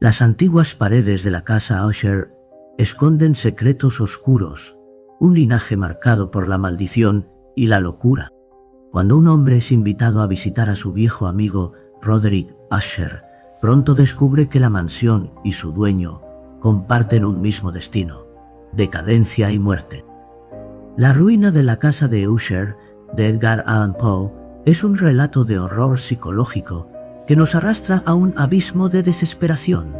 Las antiguas paredes de la casa Usher esconden secretos oscuros, un linaje marcado por la maldición y la locura. Cuando un hombre es invitado a visitar a su viejo amigo Roderick Usher, pronto descubre que la mansión y su dueño comparten un mismo destino: decadencia y muerte. La ruina de la casa de Usher, de Edgar Allan Poe, es un relato de horror psicológico que nos arrastra a un abismo de desesperación.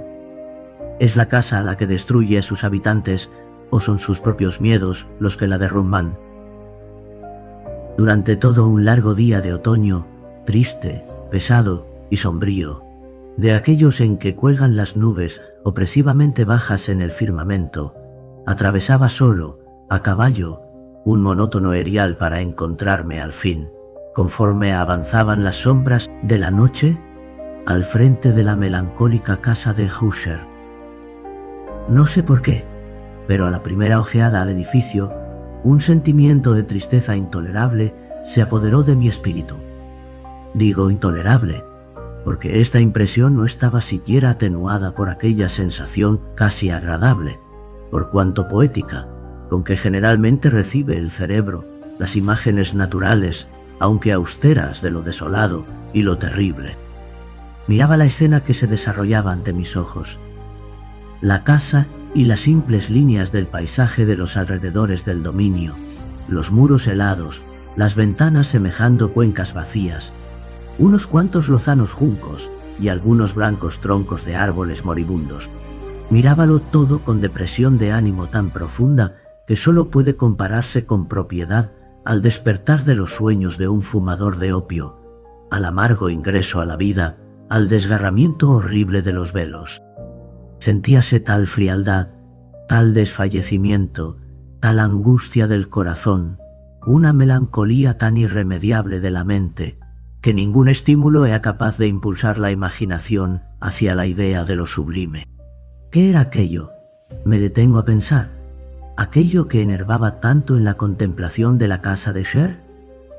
¿Es la casa la que destruye a sus habitantes o son sus propios miedos los que la derrumban? Durante todo un largo día de otoño, triste, pesado y sombrío, de aquellos en que cuelgan las nubes opresivamente bajas en el firmamento, atravesaba solo, a caballo, un monótono erial para encontrarme al fin, conforme avanzaban las sombras de la noche, al frente de la melancólica casa de Usher. No sé por qué, pero a la primera ojeada al edificio, un sentimiento de tristeza intolerable se apoderó de mi espíritu. Digo intolerable, porque esta impresión no estaba siquiera atenuada por aquella sensación casi agradable, por cuanto poética, con que generalmente recibe el cerebro las imágenes naturales, aunque austeras, de lo desolado y lo terrible. Miraba la escena que se desarrollaba ante mis ojos. La casa y las simples líneas del paisaje de los alrededores del dominio, los muros helados, las ventanas semejando cuencas vacías, unos cuantos lozanos juncos y algunos blancos troncos de árboles moribundos. Mirábalo todo con depresión de ánimo tan profunda que solo puede compararse con propiedad al despertar de los sueños de un fumador de opio, al amargo ingreso a la vida, al desgarramiento horrible de los velos. Sentíase tal frialdad, tal desfallecimiento, tal angustia del corazón, una melancolía tan irremediable de la mente, que ningún estímulo era capaz de impulsar la imaginación hacia la idea de lo sublime. ¿Qué era aquello? Me detengo a pensar. ¿Aquello que enervaba tanto en la contemplación de la casa de Usher?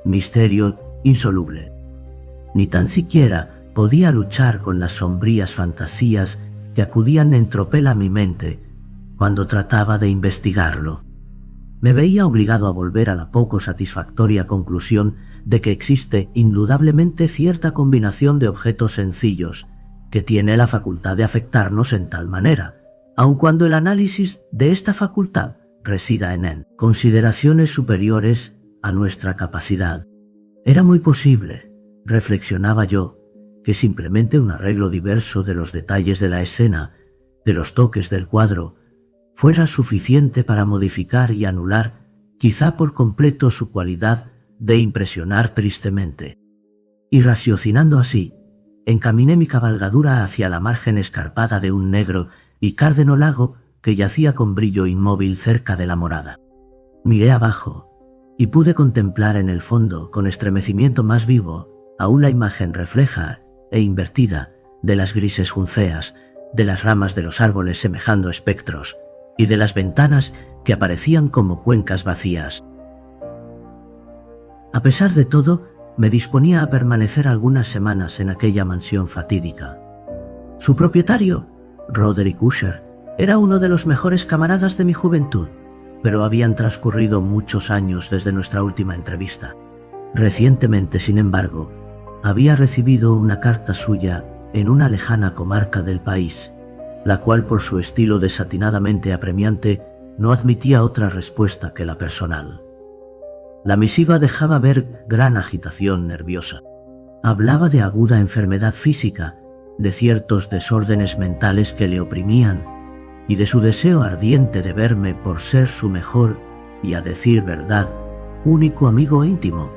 Misterio insoluble. Ni tan siquiera podía luchar con las sombrías fantasías que acudían en tropel a mi mente cuando trataba de investigarlo. Me veía obligado a volver a la poco satisfactoria conclusión de que existe indudablemente cierta combinación de objetos sencillos que tiene la facultad de afectarnos en tal manera, aun cuando el análisis de esta facultad resida en consideraciones superiores a nuestra capacidad. Era muy posible, reflexionaba yo, que simplemente un arreglo diverso de los detalles de la escena, de los toques del cuadro, fuera suficiente para modificar y anular, quizá por completo, su cualidad de impresionar tristemente. Y raciocinando así, encaminé mi cabalgadura hacia la margen escarpada de un negro y cárdeno lago que yacía con brillo inmóvil cerca de la morada. Miré abajo y pude contemplar en el fondo, con estremecimiento más vivo, aún la imagen refleja e invertida de las grises junceas, de las ramas de los árboles semejando espectros, y de las ventanas que aparecían como cuencas vacías. A pesar de todo, me disponía a permanecer algunas semanas en aquella mansión fatídica. Su propietario, Roderick Usher, era uno de los mejores camaradas de mi juventud, pero habían transcurrido muchos años desde nuestra última entrevista. Recientemente, sin embargo, había recibido una carta suya en una lejana comarca del país, la cual, por su estilo desatinadamente apremiante, no admitía otra respuesta que la personal. La misiva dejaba ver gran agitación nerviosa. Hablaba de aguda enfermedad física, de ciertos desórdenes mentales que le oprimían, y de su deseo ardiente de verme por ser su mejor y, a decir verdad, único amigo íntimo,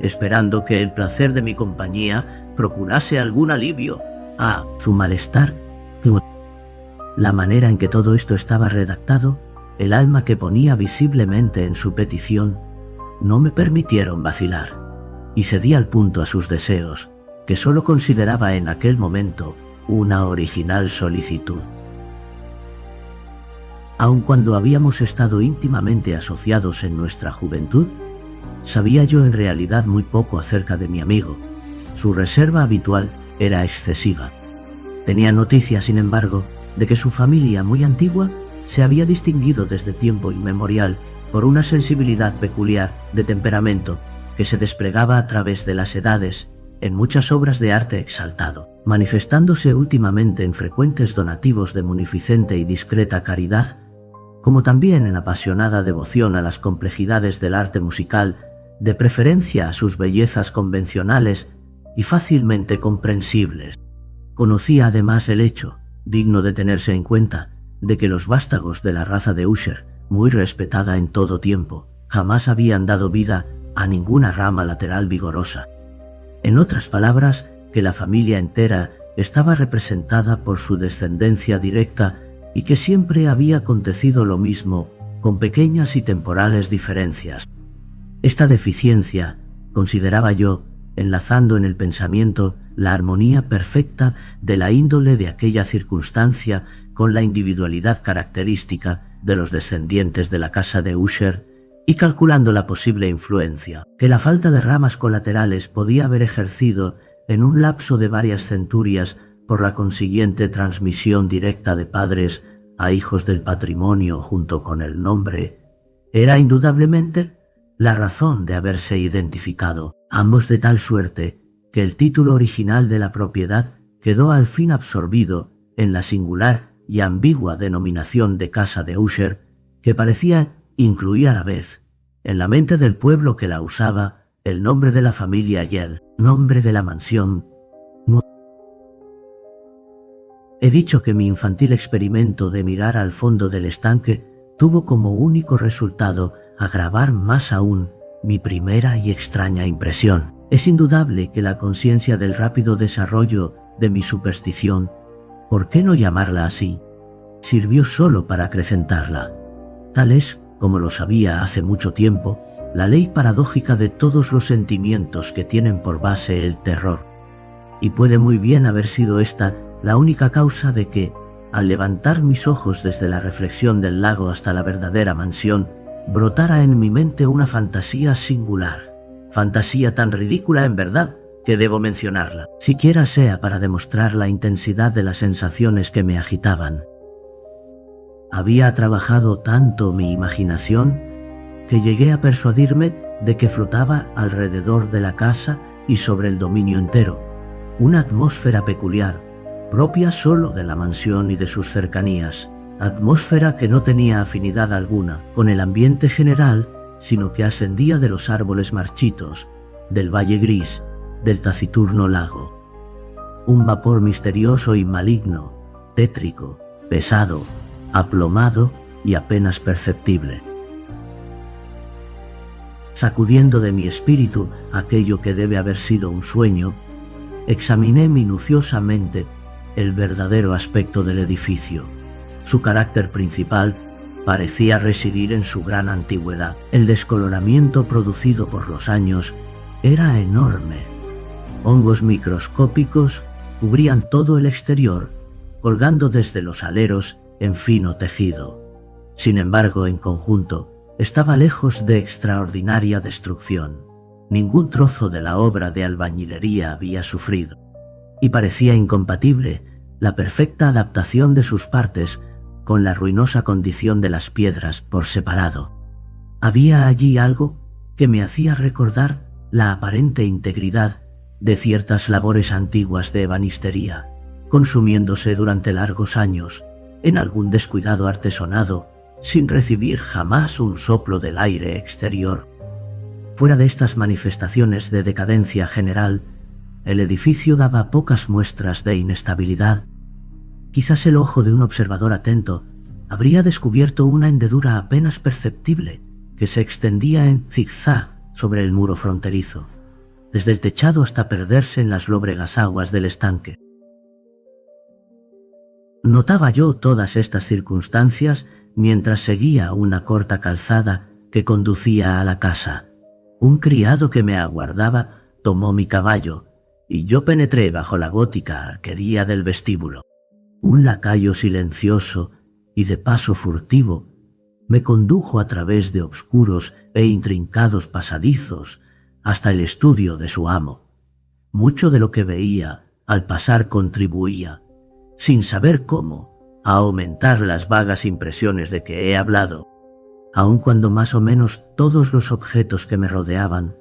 esperando que el placer de mi compañía procurase algún alivio a su malestar. La manera en que todo esto estaba redactado, el alma que ponía visiblemente en su petición, no me permitieron vacilar, y cedí al punto a sus deseos, que solo consideraba en aquel momento una original solicitud. Aun cuando habíamos estado íntimamente asociados en nuestra juventud, sabía yo en realidad muy poco acerca de mi amigo. Su reserva habitual era excesiva. Tenía noticia, sin embargo, de que su familia muy antigua se había distinguido desde tiempo inmemorial por una sensibilidad peculiar de temperamento que se desplegaba a través de las edades en muchas obras de arte exaltado, manifestándose últimamente en frecuentes donativos de munificente y discreta caridad, como también en apasionada devoción a las complejidades del arte musical, de preferencia a sus bellezas convencionales y fácilmente comprensibles. Conocía además el hecho, digno de tenerse en cuenta, de que los vástagos de la raza de Usher, muy respetada en todo tiempo, jamás habían dado vida a ninguna rama lateral vigorosa. En otras palabras, que la familia entera estaba representada por su descendencia directa y que siempre había acontecido lo mismo, con pequeñas y temporales diferencias. Esta deficiencia, consideraba yo, enlazando en el pensamiento la armonía perfecta de la índole de aquella circunstancia con la individualidad característica de los descendientes de la casa de Usher, y calculando la posible influencia que la falta de ramas colaterales podía haber ejercido en un lapso de varias centurias por la consiguiente transmisión directa de padres a hijos del patrimonio junto con el nombre, era indudablemente la razón de haberse identificado ambos de tal suerte que el título original de la propiedad quedó al fin absorbido en la singular y ambigua denominación de casa de Usher, que parecía incluir a la vez, en la mente del pueblo que la usaba, el nombre de la familia y el nombre de la mansión. He dicho que mi infantil experimento de mirar al fondo del estanque tuvo como único resultado agravar más aún mi primera y extraña impresión. Es indudable que la conciencia del rápido desarrollo de mi superstición, ¿por qué no llamarla así?, sirvió solo para acrecentarla. Tal es, como lo sabía hace mucho tiempo, la ley paradójica de todos los sentimientos que tienen por base el terror. Y puede muy bien haber sido esta la única causa de que, al levantar mis ojos desde la reflexión del lago hasta la verdadera mansión, brotara en mi mente una fantasía singular, fantasía tan ridícula en verdad que debo mencionarla, siquiera sea para demostrar la intensidad de las sensaciones que me agitaban. Había trabajado tanto mi imaginación que llegué a persuadirme de que flotaba alrededor de la casa y sobre el dominio entero una atmósfera peculiar, propia solo de la mansión y de sus cercanías, atmósfera que no tenía afinidad alguna con el ambiente general, sino que ascendía de los árboles marchitos, del valle gris, del taciturno lago. Un vapor misterioso y maligno, tétrico, pesado, aplomado y apenas perceptible. Sacudiendo de mi espíritu aquello que debe haber sido un sueño, examiné minuciosamente el verdadero aspecto del edificio. Su carácter principal parecía residir en su gran antigüedad. El descoloramiento producido por los años era enorme. Hongos microscópicos cubrían todo el exterior, colgando desde los aleros en fino tejido. Sin embargo, en conjunto, estaba lejos de extraordinaria destrucción. Ningún trozo de la obra de albañilería había sufrido, y parecía incompatible la perfecta adaptación de sus partes con la ruinosa condición de las piedras por separado. Había allí algo que me hacía recordar la aparente integridad de ciertas labores antiguas de ebanistería, consumiéndose durante largos años en algún descuidado artesonado, sin recibir jamás un soplo del aire exterior. Fuera de estas manifestaciones de decadencia general, el edificio daba pocas muestras de inestabilidad. Quizás el ojo de un observador atento habría descubierto una hendedura apenas perceptible que se extendía en zigzag sobre el muro fronterizo, desde el techado hasta perderse en las lóbregas aguas del estanque. Notaba yo todas estas circunstancias mientras seguía una corta calzada que conducía a la casa. Un criado que me aguardaba tomó mi caballo y yo penetré bajo la gótica arquería del vestíbulo. Un lacayo silencioso y de paso furtivo me condujo a través de obscuros e intrincados pasadizos hasta el estudio de su amo. Mucho de lo que veía al pasar contribuía, sin saber cómo, a aumentar las vagas impresiones de que he hablado, aun cuando más o menos todos los objetos que me rodeaban,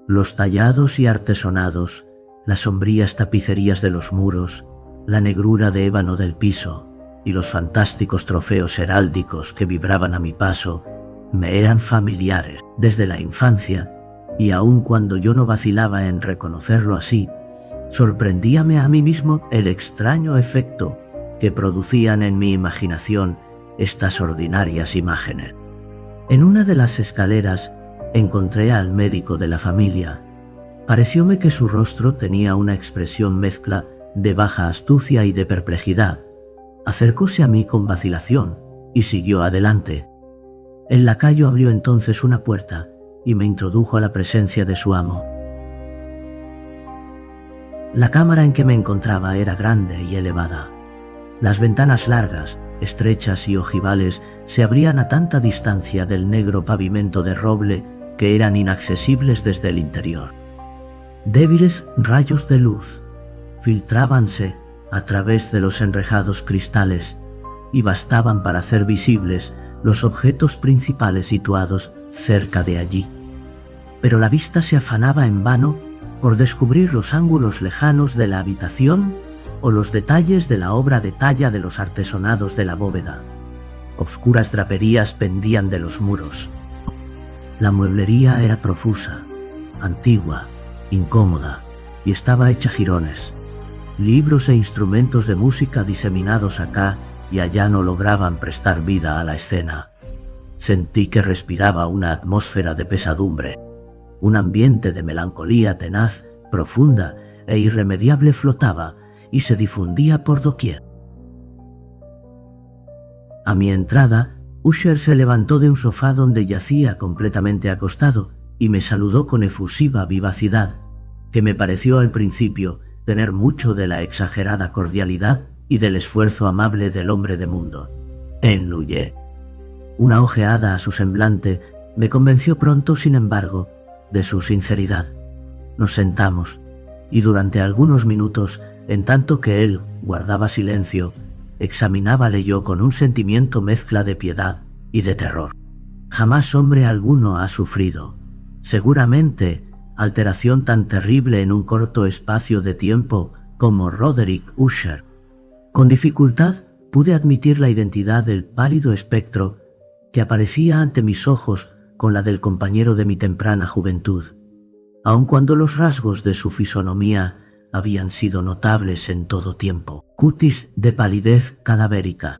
los tallados y artesonados, las sombrías tapicerías de los muros, la negrura de ébano del piso y los fantásticos trofeos heráldicos que vibraban a mi paso, me eran familiares desde la infancia, y aun cuando yo no vacilaba en reconocerlo así, sorprendíame a mí mismo el extraño efecto que producían en mi imaginación estas ordinarias imágenes. En una de las escaleras encontré al médico de la familia. Parecióme que su rostro tenía una expresión mezcla de baja astucia y de perplejidad. Acercóse a mí con vacilación y siguió adelante. El lacayo abrió entonces una puerta y me introdujo a la presencia de su amo. La cámara en que me encontraba era grande y elevada. Las ventanas largas, estrechas y ojivales se abrían a tanta distancia del negro pavimento de roble que eran inaccesibles desde el interior. Débiles rayos de luz filtrábanse a través de los enrejados cristales y bastaban para hacer visibles los objetos principales situados cerca de allí. Pero la vista se afanaba en vano por descubrir los ángulos lejanos de la habitación o los detalles de la obra de talla de los artesonados de la bóveda. Obscuras draperías pendían de los muros. La mueblería era profusa, antigua, incómoda y estaba hecha jirones. Libros e instrumentos de música diseminados acá y allá no lograban prestar vida a la escena. Sentí que respiraba una atmósfera de pesadumbre. Un ambiente de melancolía tenaz, profunda e irremediable flotaba y se difundía por doquier. A mi entrada, Usher se levantó de un sofá donde yacía completamente acostado y me saludó con efusiva vivacidad, que me pareció al principio tener mucho de la exagerada cordialidad y del esfuerzo amable del hombre de mundo. Ennuyé. Una ojeada a su semblante me convenció pronto, sin embargo, de su sinceridad. Nos sentamos, y durante algunos minutos, en tanto que él guardaba silencio, examinábale yo con un sentimiento mezcla de piedad y de terror. Jamás hombre alguno ha sufrido, seguramente, alteración tan terrible en un corto espacio de tiempo como Roderick Usher. Con dificultad pude admitir la identidad del pálido espectro que aparecía ante mis ojos con la del compañero de mi temprana juventud, aun cuando los rasgos de su fisonomía habían sido notables en todo tiempo. Cutis de palidez cadavérica.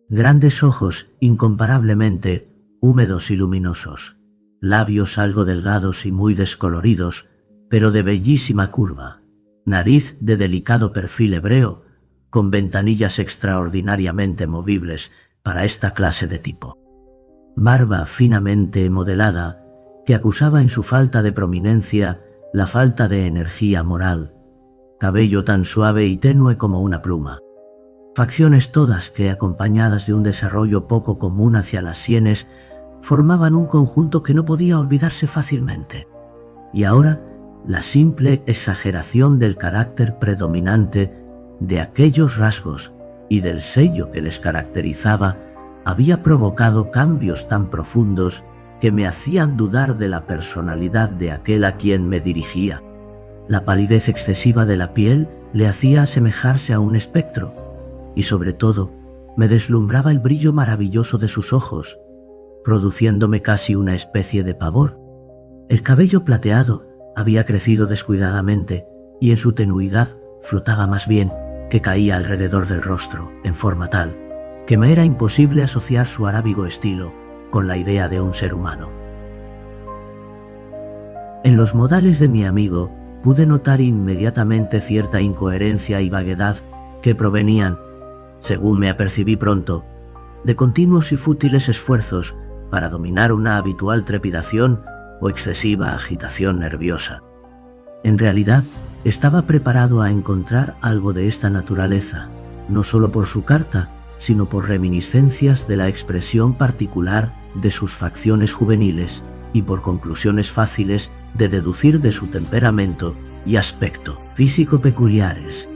Grandes ojos incomparablemente húmedos y luminosos. Labios algo delgados y muy descoloridos, pero de bellísima curva. Nariz de delicado perfil hebreo, con ventanillas extraordinariamente movibles para esta clase de tipo. Barba finamente modelada, que acusaba en su falta de prominencia la falta de energía moral. Cabello tan suave y tenue como una pluma. Facciones todas que, acompañadas de un desarrollo poco común hacia las sienes, formaban un conjunto que no podía olvidarse fácilmente. Y ahora, la simple exageración del carácter predominante de aquellos rasgos y del sello que les caracterizaba había provocado cambios tan profundos que me hacían dudar de la personalidad de aquel a quien me dirigía. La palidez excesiva de la piel le hacía asemejarse a un espectro, y sobre todo, me deslumbraba el brillo maravilloso de sus ojos, produciéndome casi una especie de pavor. El cabello plateado había crecido descuidadamente, y en su tenuidad flotaba más bien que caía alrededor del rostro, en forma tal que me era imposible asociar su arábigo estilo con la idea de un ser humano. En los modales de mi amigo pude notar inmediatamente cierta incoherencia y vaguedad que provenían, según me apercibí pronto, de continuos y fútiles esfuerzos para dominar una habitual trepidación o excesiva agitación nerviosa. En realidad, estaba preparado a encontrar algo de esta naturaleza, no solo por su carta, sino por reminiscencias de la expresión particular de sus facciones juveniles y por conclusiones fáciles de deducir de su temperamento y aspecto físico peculiares.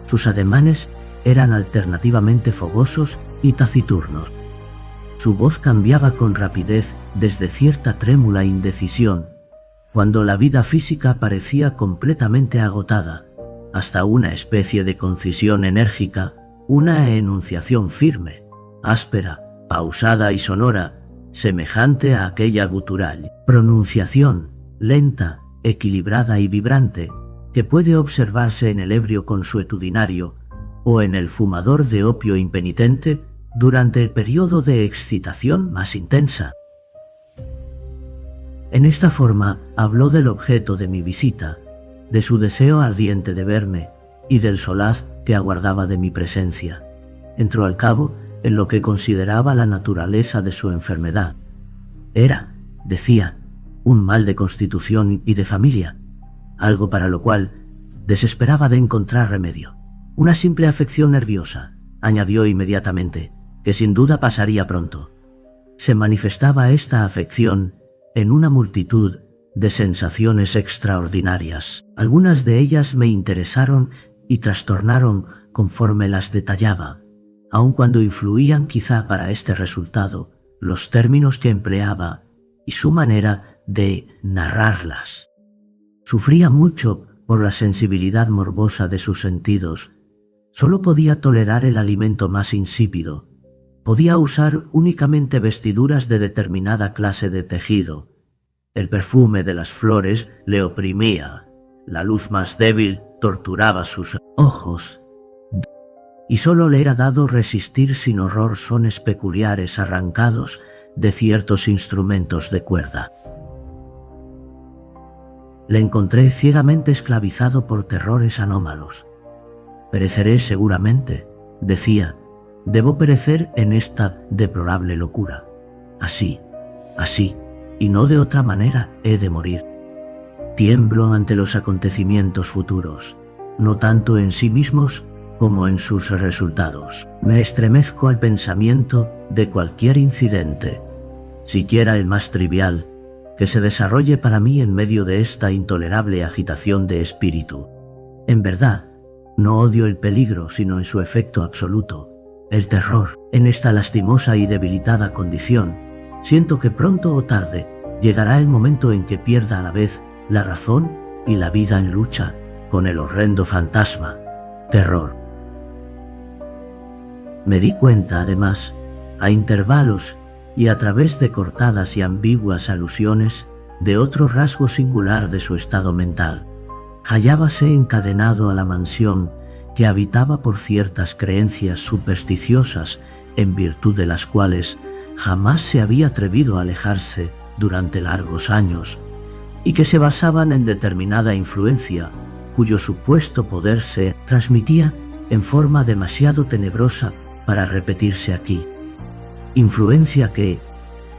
Sus ademanes eran alternativamente fogosos y taciturnos. Su voz cambiaba con rapidez desde cierta trémula indecisión, cuando la vida física parecía completamente agotada, hasta una especie de concisión enérgica, una enunciación firme, áspera, pausada y sonora, semejante a aquella gutural pronunciación, lenta, equilibrada y vibrante, que puede observarse en el ebrio consuetudinario o en el fumador de opio impenitente durante el periodo de excitación más intensa. En esta forma habló del objeto de mi visita, de su deseo ardiente de verme y del solaz que aguardaba de mi presencia. Entró al cabo en lo que consideraba la naturaleza de su enfermedad. Era, decía, un mal de constitución y de familia, algo para lo cual desesperaba de encontrar remedio. Una simple afección nerviosa, añadió inmediatamente, que sin duda pasaría pronto. Se manifestaba esta afección en una multitud de sensaciones extraordinarias. Algunas de ellas me interesaron y trastornaron conforme las detallaba, aun cuando influían quizá para este resultado los términos que empleaba y su manera de narrarlas. Sufría mucho por la sensibilidad morbosa de sus sentidos. Solo podía tolerar el alimento más insípido. Podía usar únicamente vestiduras de determinada clase de tejido. El perfume de las flores le oprimía. La luz más débil torturaba sus ojos. Y solo le era dado resistir sin horror sones peculiares arrancados de ciertos instrumentos de cuerda. Le encontré ciegamente esclavizado por terrores anómalos. Pereceré seguramente, decía, debo perecer en esta deplorable locura. Así, y no de otra manera he de morir. Tiemblo ante los acontecimientos futuros, no tanto en sí mismos como en sus resultados. Me estremezco al pensamiento de cualquier incidente, siquiera el más trivial, que se desarrolle para mí en medio de esta intolerable agitación de espíritu. En verdad, no odio el peligro, sino en su efecto absoluto, el terror. En esta lastimosa y debilitada condición, siento que pronto o tarde llegará el momento en que pierda a la vez la razón y la vida en lucha con el horrendo fantasma, terror. Me di cuenta, además, a intervalos y a través de cortadas y ambiguas alusiones, de otro rasgo singular de su estado mental. Hallábase encadenado a la mansión que habitaba por ciertas creencias supersticiosas, en virtud de las cuales jamás se había atrevido a alejarse durante largos años, y que se basaban en determinada influencia, cuyo supuesto poder se transmitía en forma demasiado tenebrosa para repetirse aquí. Influencia que,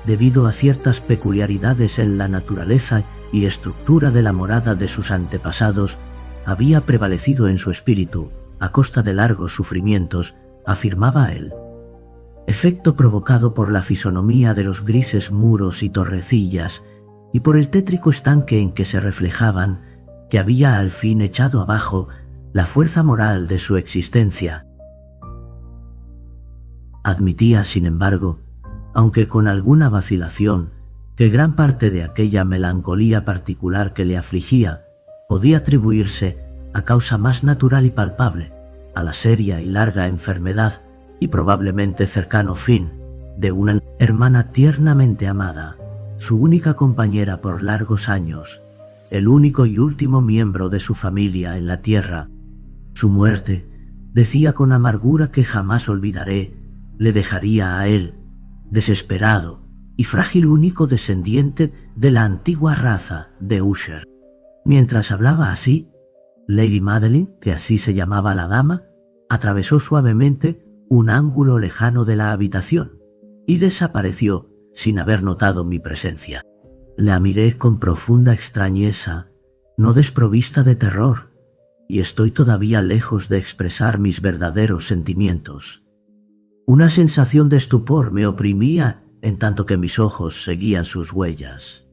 debido a ciertas peculiaridades en la naturaleza y estructura de la morada de sus antepasados, había prevalecido en su espíritu, a costa de largos sufrimientos, afirmaba él. Efecto provocado por la fisonomía de los grises muros y torrecillas, y por el tétrico estanque en que se reflejaban, que había al fin echado abajo la fuerza moral de su existencia. Admitía, sin embargo, aunque con alguna vacilación, que gran parte de aquella melancolía particular que le afligía podía atribuirse a causa más natural y palpable, a la seria y larga enfermedad y probablemente cercano fin de una hermana tiernamente amada, su única compañera por largos años, el único y último miembro de su familia en la tierra. Su muerte, decía con amargura que jamás olvidaré, le dejaría a él, desesperado y frágil único descendiente de la antigua raza de Usher. Mientras hablaba así, Lady Madeline, que así se llamaba la dama, atravesó suavemente un ángulo lejano de la habitación y desapareció sin haber notado mi presencia. La miré con profunda extrañeza, no desprovista de terror, y estoy todavía lejos de expresar mis verdaderos sentimientos. Una sensación de estupor me oprimía en tanto que mis ojos seguían sus huellas.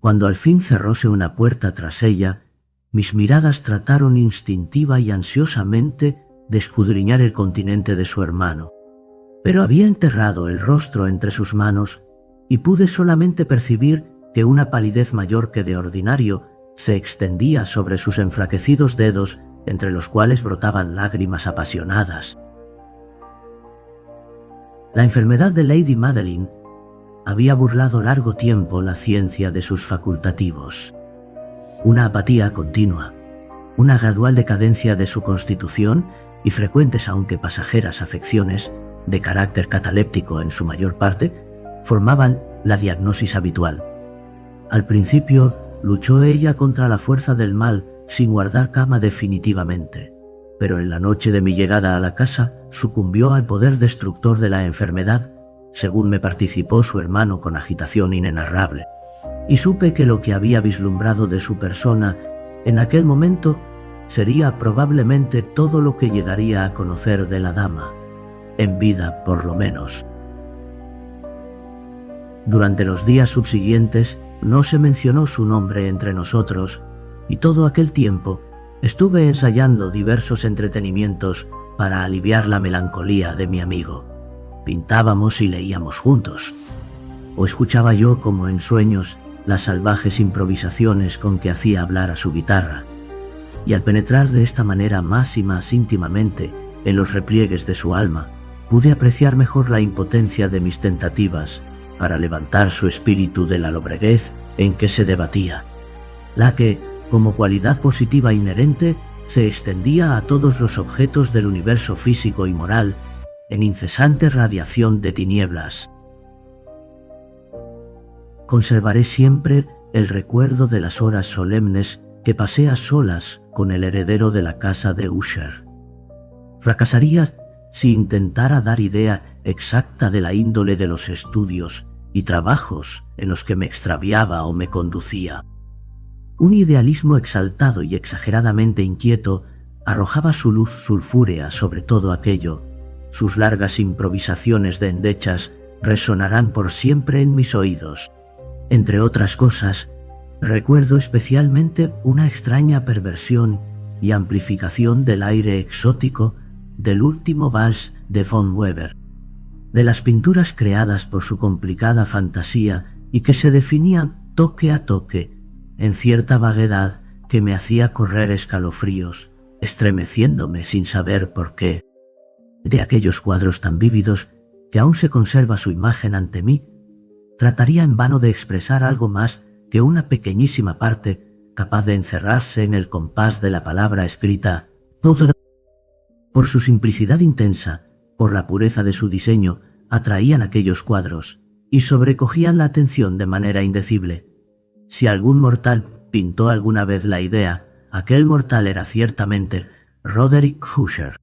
Cuando al fin cerróse una puerta tras ella, mis miradas trataron instintiva y ansiosamente de escudriñar el continente de su hermano. Pero había enterrado el rostro entre sus manos y pude solamente percibir que una palidez mayor que de ordinario se extendía sobre sus enflaquecidos dedos, entre los cuales brotaban lágrimas apasionadas. La enfermedad de Lady Madeline había burlado largo tiempo la ciencia de sus facultativos. Una apatía continua, una gradual decadencia de su constitución y frecuentes aunque pasajeras afecciones, de carácter cataléptico en su mayor parte, formaban la diagnosis habitual. Al principio luchó ella contra la fuerza del mal sin guardar cama definitivamente, pero en la noche de mi llegada a la casa sucumbió al poder destructor de la enfermedad, según me participó su hermano con agitación inenarrable, y supe que lo que había vislumbrado de su persona en aquel momento sería probablemente todo lo que llegaría a conocer de la dama, en vida por lo menos. Durante los días subsiguientes no se mencionó su nombre entre nosotros, y todo aquel tiempo estuve ensayando diversos entretenimientos para aliviar la melancolía de mi amigo. Pintábamos y leíamos juntos, o escuchaba yo como en sueños las salvajes improvisaciones con que hacía hablar a su guitarra, y al penetrar de esta manera más y más íntimamente en los repliegues de su alma, pude apreciar mejor la impotencia de mis tentativas para levantar su espíritu de la lobreguez en que se debatía, la que, como cualidad positiva inherente, se extendía a todos los objetos del universo físico y moral en incesante radiación de tinieblas. Conservaré siempre el recuerdo de las horas solemnes que pasé a solas con el heredero de la casa de Usher. Fracasaría si intentara dar idea exacta de la índole de los estudios y trabajos en los que me extraviaba o me conducía. Un idealismo exaltado y exageradamente inquieto arrojaba su luz sulfúrea sobre todo aquello. Sus largas improvisaciones de endechas resonarán por siempre en mis oídos. Entre otras cosas, recuerdo especialmente una extraña perversión y amplificación del aire exótico del último vals de von Weber, de las pinturas creadas por su complicada fantasía y que se definían toque a toque en cierta vaguedad que me hacía correr escalofríos, estremeciéndome sin saber por qué. De aquellos cuadros tan vívidos que aún se conserva su imagen ante mí, trataría en vano de expresar algo más que una pequeñísima parte capaz de encerrarse en el compás de la palabra escrita. Por su simplicidad intensa, por la pureza de su diseño, atraían aquellos cuadros y sobrecogían la atención de manera indecible. Si algún mortal pintó alguna vez la idea, aquel mortal era ciertamente Roderick Usher.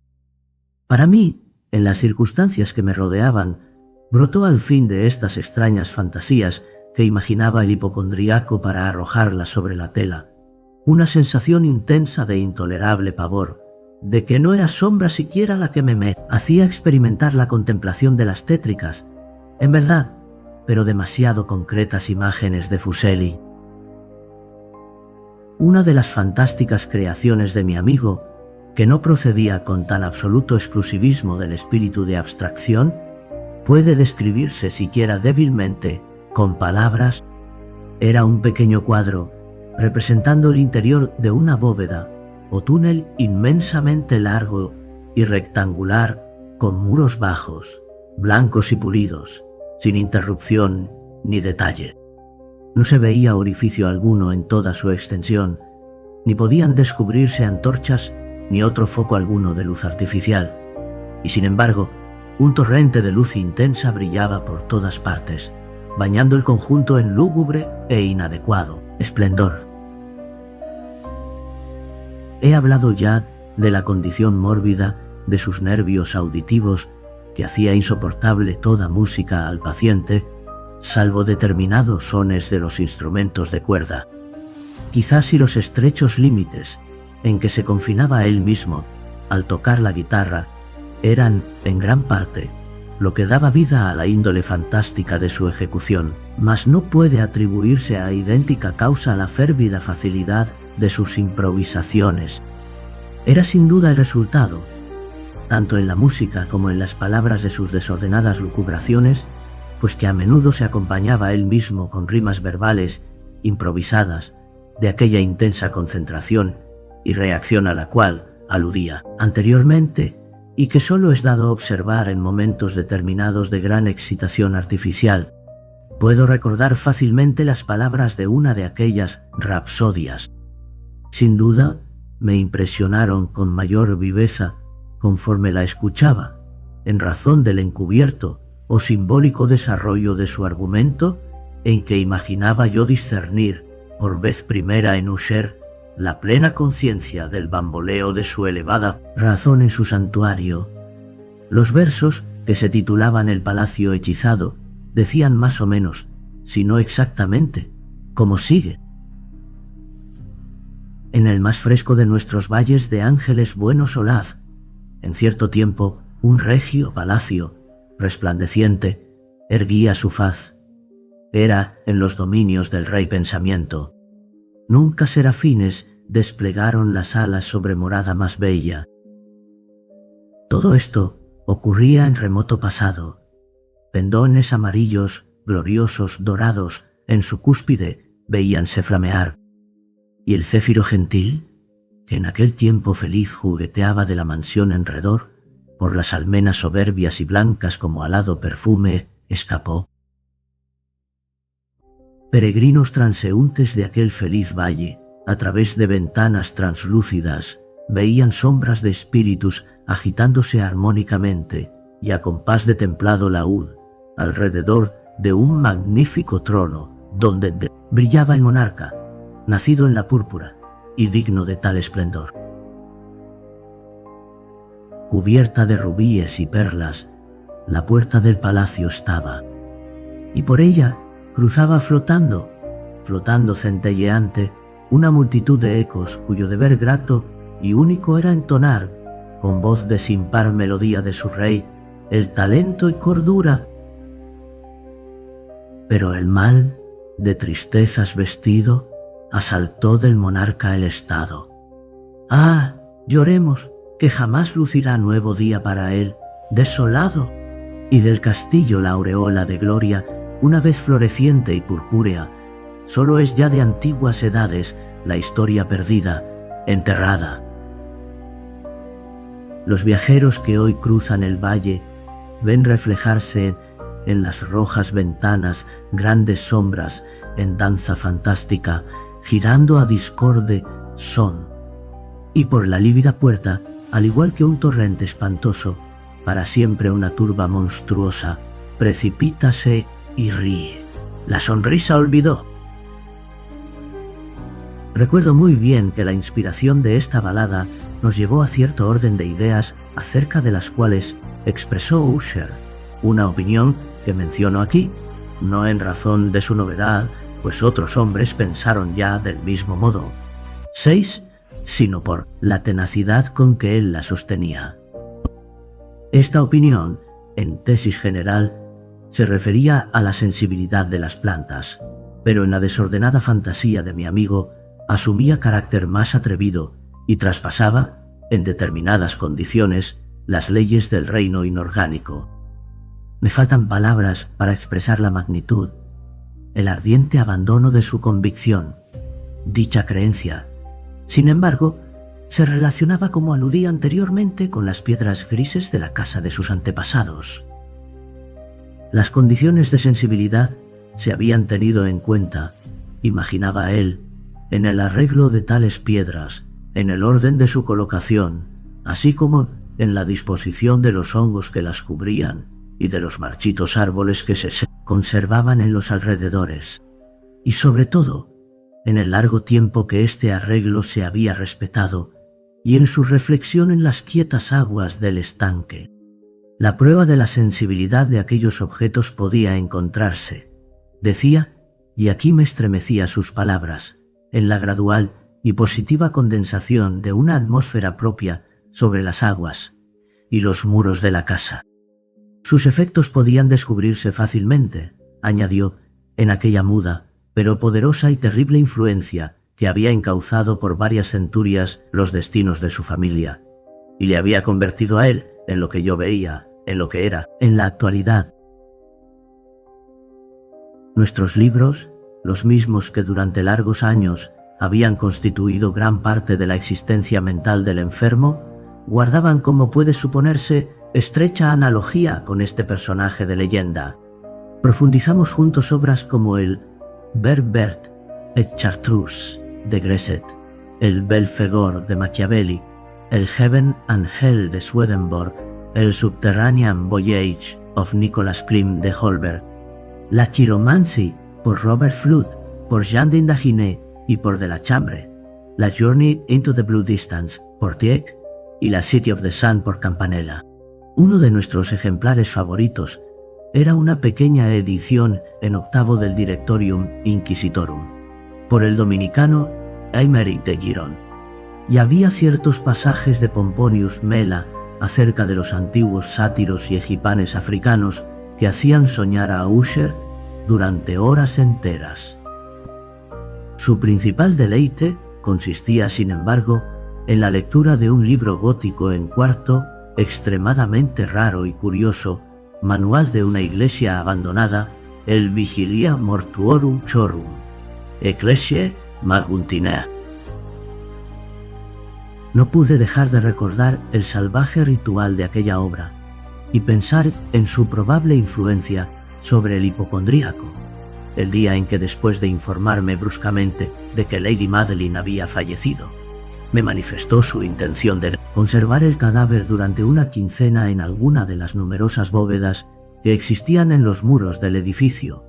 Para mí, en las circunstancias que me rodeaban, brotó al fin de estas extrañas fantasías que imaginaba el hipocondriaco para arrojarlas sobre la tela, una sensación intensa de intolerable pavor, de que no era sombra siquiera la que me hacía experimentar la contemplación de las tétricas, en verdad, pero demasiado concretas imágenes de Fuseli. Una de las fantásticas creaciones de mi amigo, que no procedía con tan absoluto exclusivismo del espíritu de abstracción, puede describirse siquiera débilmente con palabras. Era un pequeño cuadro representando el interior de una bóveda o túnel inmensamente largo y rectangular con muros bajos, blancos y pulidos, sin interrupción ni detalle. No se veía orificio alguno en toda su extensión, ni podían descubrirse antorchas ni otro foco alguno de luz artificial, y sin embargo, un torrente de luz intensa brillaba por todas partes, bañando el conjunto en lúgubre e inadecuado esplendor. He hablado ya de la condición mórbida de sus nervios auditivos que hacía insoportable toda música al paciente, salvo determinados sones de los instrumentos de cuerda. Quizás si los estrechos límites en que se confinaba él mismo al tocar la guitarra eran, en gran parte, lo que daba vida a la índole fantástica de su ejecución, mas no puede atribuirse a idéntica causa la férvida facilidad de sus improvisaciones. Era sin duda el resultado, tanto en la música como en las palabras de sus desordenadas lucubraciones, pues que a menudo se acompañaba él mismo con rimas verbales improvisadas de aquella intensa concentración y reacción a la cual aludía anteriormente, y que solo es dado observar en momentos determinados de gran excitación artificial. Puedo recordar fácilmente las palabras de una de aquellas rapsodias. Sin duda, me impresionaron con mayor viveza conforme la escuchaba, en razón del encubierto o simbólico desarrollo de su argumento, en que imaginaba yo discernir, por vez primera en Usher, la plena conciencia del bamboleo de su elevada razón en su santuario. Los versos, que se titulaban El Palacio Hechizado, decían más o menos, si no exactamente, como sigue. En el más fresco de nuestros valles de ángeles bueno solaz, en cierto tiempo, un regio palacio, resplandeciente, erguía su faz. Era en los dominios del rey pensamiento. Nunca serafines desplegaron las alas sobre morada más bella. Todo esto ocurría en remoto pasado. Pendones amarillos, gloriosos, dorados, en su cúspide veíanse flamear. Y el céfiro gentil, que en aquel tiempo feliz jugueteaba de la mansión en redor, por las almenas soberbias y blancas como alado perfume, escapó. Peregrinos transeúntes de aquel feliz valle, a través de ventanas translúcidas, veían sombras de espíritus agitándose armónicamente y a compás de templado laúd, alrededor de un magnífico trono, donde brillaba el monarca, nacido en la púrpura y digno de tal esplendor. Cubierta de rubíes y perlas, la puerta del palacio estaba, y por ella cruzaba flotando centelleante, una multitud de ecos cuyo deber grato y único era entonar, con voz de sin par melodía de su rey, el talento y cordura. Pero el mal, de tristezas vestido, asaltó del monarca el estado. ¡Ah, lloremos, que jamás lucirá nuevo día para él, desolado! Y del castillo la aureola de gloria, una vez floreciente y purpúrea, solo es ya de antiguas edades la historia perdida, enterrada. Los viajeros que hoy cruzan el valle ven reflejarse en las rojas ventanas grandes sombras en danza fantástica, girando a discorde son. Y por la lívida puerta, al igual que un torrente espantoso, para siempre una turba monstruosa, precipítase y ríe. La sonrisa olvidó. Recuerdo muy bien que la inspiración de esta balada nos llevó a cierto orden de ideas acerca de las cuales expresó Usher, una opinión que menciono aquí, no en razón de su novedad, pues otros hombres pensaron ya del mismo modo, sino por la tenacidad con que él la sostenía. Esta opinión, en tesis general, se refería a la sensibilidad de las plantas, pero en la desordenada fantasía de mi amigo asumía carácter más atrevido y traspasaba, en determinadas condiciones, las leyes del reino inorgánico. Me faltan palabras para expresar la magnitud, el ardiente abandono de su convicción. Dicha creencia, sin embargo, se relacionaba, como aludí anteriormente, con las piedras grises de la casa de sus antepasados. Las condiciones de sensibilidad se habían tenido en cuenta, imaginaba él, en el arreglo de tales piedras, en el orden de su colocación, así como en la disposición de los hongos que las cubrían y de los marchitos árboles que se conservaban en los alrededores, y sobre todo, en el largo tiempo que este arreglo se había respetado y en su reflexión en las quietas aguas del estanque. La prueba de la sensibilidad de aquellos objetos podía encontrarse, decía, y aquí me estremecía sus palabras, en la gradual y positiva condensación de una atmósfera propia sobre las aguas y los muros de la casa. Sus efectos podían descubrirse fácilmente, añadió, en aquella muda, pero poderosa y terrible influencia que había encauzado por varias centurias los destinos de su familia, y le había convertido a él en lo que yo veía, en lo que era, en la actualidad. Nuestros libros, los mismos que durante largos años habían constituido gran parte de la existencia mental del enfermo, guardaban, como puede suponerse, estrecha analogía con este personaje de leyenda. Profundizamos juntos obras como el Berbert et Chartreuse de Gresset, el Belphegor de Machiavelli, el Heaven and Hell de Swedenborg, el Subterranean Voyage of Nicholas Klimt de Holberg, la Chiromancy por Robert Flood, por Jean d'Indaginé y por de la Chambre, la Journey into the Blue Distance por Tieck y la City of the Sun por Campanella. Uno de nuestros ejemplares favoritos era una pequeña edición en octavo del Directorium Inquisitorum, por el dominicano Aymeric de Giron, y había ciertos pasajes de Pomponius Mela acerca de los antiguos sátiros y egipanes africanos que hacían soñar a Usher durante horas enteras. Su principal deleite consistía, sin embargo, en la lectura de un libro gótico en cuarto, extremadamente raro y curioso, manual de una iglesia abandonada, el Vigilia Mortuorum Chorum, Ecclesiae Maguntinea. No pude dejar de recordar el salvaje ritual de aquella obra y pensar en su probable influencia sobre el hipocondríaco. El día en que, después de informarme bruscamente de que Lady Madeline había fallecido, me manifestó su intención de conservar el cadáver durante una quincena en alguna de las numerosas bóvedas que existían en los muros del edificio,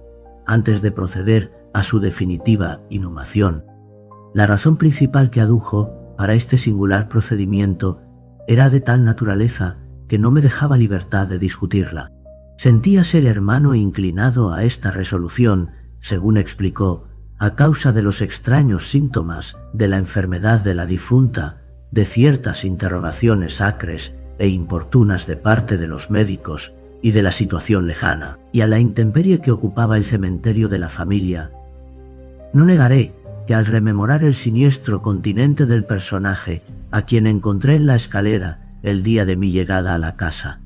antes de proceder a su definitiva inhumación. La razón principal que adujo para este singular procedimiento era de tal naturaleza que no me dejaba libertad de discutirla. Sentíase el hermano inclinado a esta resolución, según explicó, a causa de los extraños síntomas de la enfermedad de la difunta, de ciertas interrogaciones acres e importunas de parte de los médicos y de la situación lejana, y a la intemperie que ocupaba el cementerio de la familia. No negaré que al rememorar el siniestro continente del personaje, a quien encontré en la escalera el día de mi llegada a la casa,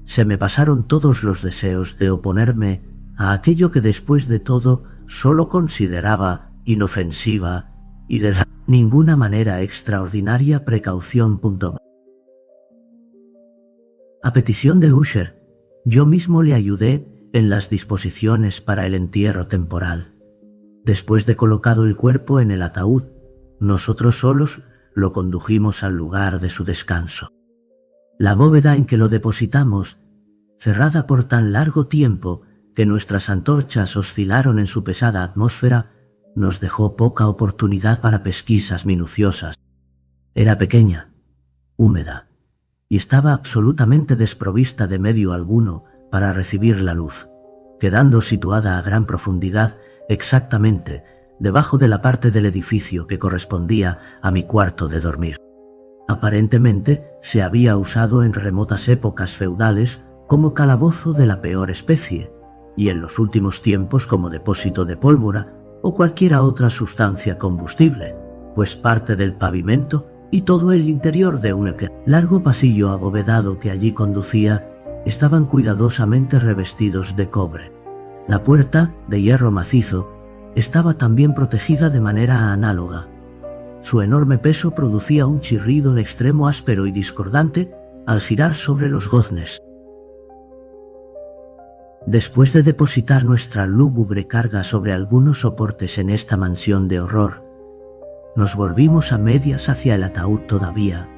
se me pasaron todos los deseos de oponerme a aquello que después de todo solo consideraba inofensiva y de ninguna manera extraordinaria precaución. A petición de Usher, yo mismo le ayudé en las disposiciones para el entierro temporal. Después de colocado el cuerpo en el ataúd, nosotros solos lo condujimos al lugar de su descanso. La bóveda en que lo depositamos, cerrada por tan largo tiempo que nuestras antorchas oscilaron en su pesada atmósfera, nos dejó poca oportunidad para pesquisas minuciosas. Era pequeña, húmeda, y estaba absolutamente desprovista de medio alguno para recibir la luz, quedando situada a gran profundidad exactamente debajo de la parte del edificio que correspondía a mi cuarto de dormir. Aparentemente se había usado en remotas épocas feudales como calabozo de la peor especie, y en los últimos tiempos como depósito de pólvora o cualquiera otra sustancia combustible, pues parte del pavimento y todo el interior de un largo pasillo abovedado que allí conducía estaban cuidadosamente revestidos de cobre. La puerta, de hierro macizo, estaba también protegida de manera análoga. Su enorme peso producía un chirrido en extremo áspero y discordante al girar sobre los goznes. Después de depositar nuestra lúgubre carga sobre algunos soportes en esta mansión de horror, nos volvimos a medias hacia el ataúd todavía,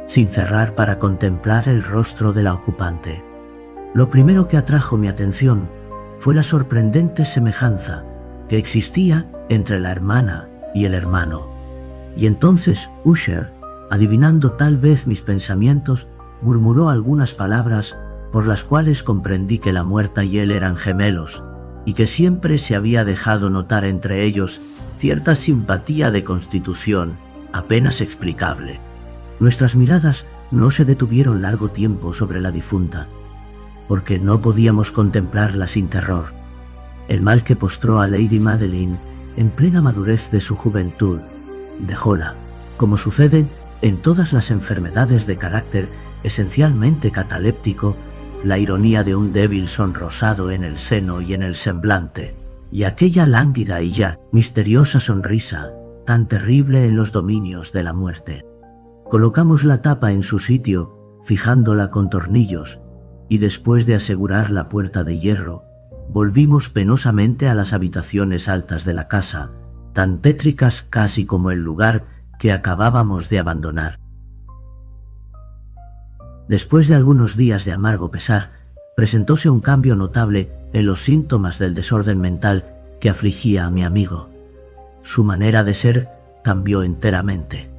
sin cerrar para contemplar el rostro de la ocupante. Lo primero que atrajo mi atención fue la sorprendente semejanza que existía entre la hermana y el hermano. Y entonces Usher, adivinando tal vez mis pensamientos, murmuró algunas palabras por las cuales comprendí que la muerta y él eran gemelos, y que siempre se había dejado notar entre ellos cierta simpatía de constitución apenas explicable. Nuestras miradas no se detuvieron largo tiempo sobre la difunta, porque no podíamos contemplarla sin terror. El mal que postró a Lady Madeline en plena madurez de su juventud dejóla, como sucede En todas las enfermedades de carácter esencialmente cataléptico, la ironía de un débil sonrosado en el seno y en el semblante, y aquella lánguida y ya misteriosa sonrisa, tan terrible en los dominios de la muerte. Colocamos la tapa en su sitio, fijándola con tornillos, y después de asegurar la puerta de hierro, volvimos penosamente a las habitaciones altas de la casa, tan tétricas casi como el lugar que acabábamos de abandonar. Después de algunos días de amargo pesar, presentóse un cambio notable en los síntomas del desorden mental que afligía a mi amigo. Su manera de ser cambió enteramente.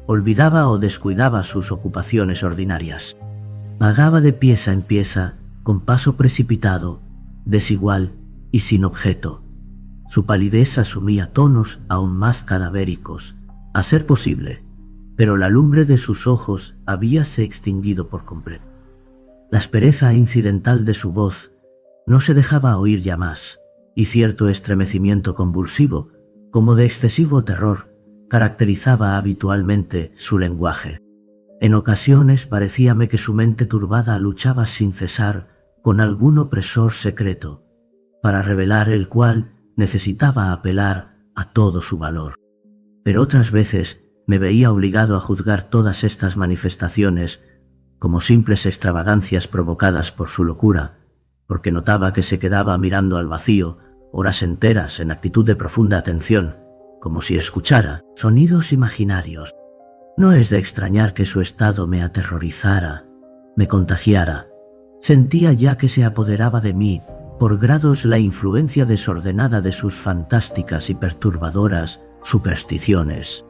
Olvidaba o descuidaba sus ocupaciones ordinarias. Vagaba de pieza en pieza, con paso precipitado, desigual y sin objeto. Su palidez asumía tonos aún más cadavéricos, a ser posible, pero la lumbre de sus ojos habíase extinguido por completo. La aspereza incidental de su voz no se dejaba oír ya más, y cierto estremecimiento convulsivo, como de excesivo terror, caracterizaba habitualmente su lenguaje. En ocasiones parecíame que su mente turbada luchaba sin cesar con algún opresor secreto, para revelar el cual necesitaba apelar a todo su valor. Pero otras veces me veía obligado a juzgar todas estas manifestaciones como simples extravagancias provocadas por su locura, porque notaba que se quedaba mirando al vacío horas enteras en actitud de profunda atención, como si escuchara sonidos imaginarios. No es de extrañar que su estado me aterrorizara, me contagiara. Sentía ya que se apoderaba de mí por grados la influencia desordenada de sus fantásticas y perturbadoras supersticiones.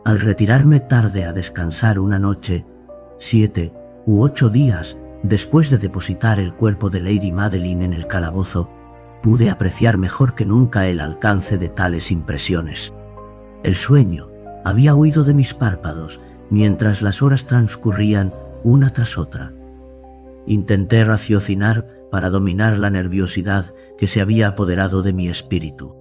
Al retirarme tarde a descansar una noche, 7 u 8 días después de depositar el cuerpo de Lady Madeline en el calabozo, pude apreciar mejor que nunca el alcance de tales impresiones. El sueño había huido de mis párpados mientras las horas transcurrían una tras otra. Intenté raciocinar para dominar la nerviosidad que se había apoderado de mi espíritu.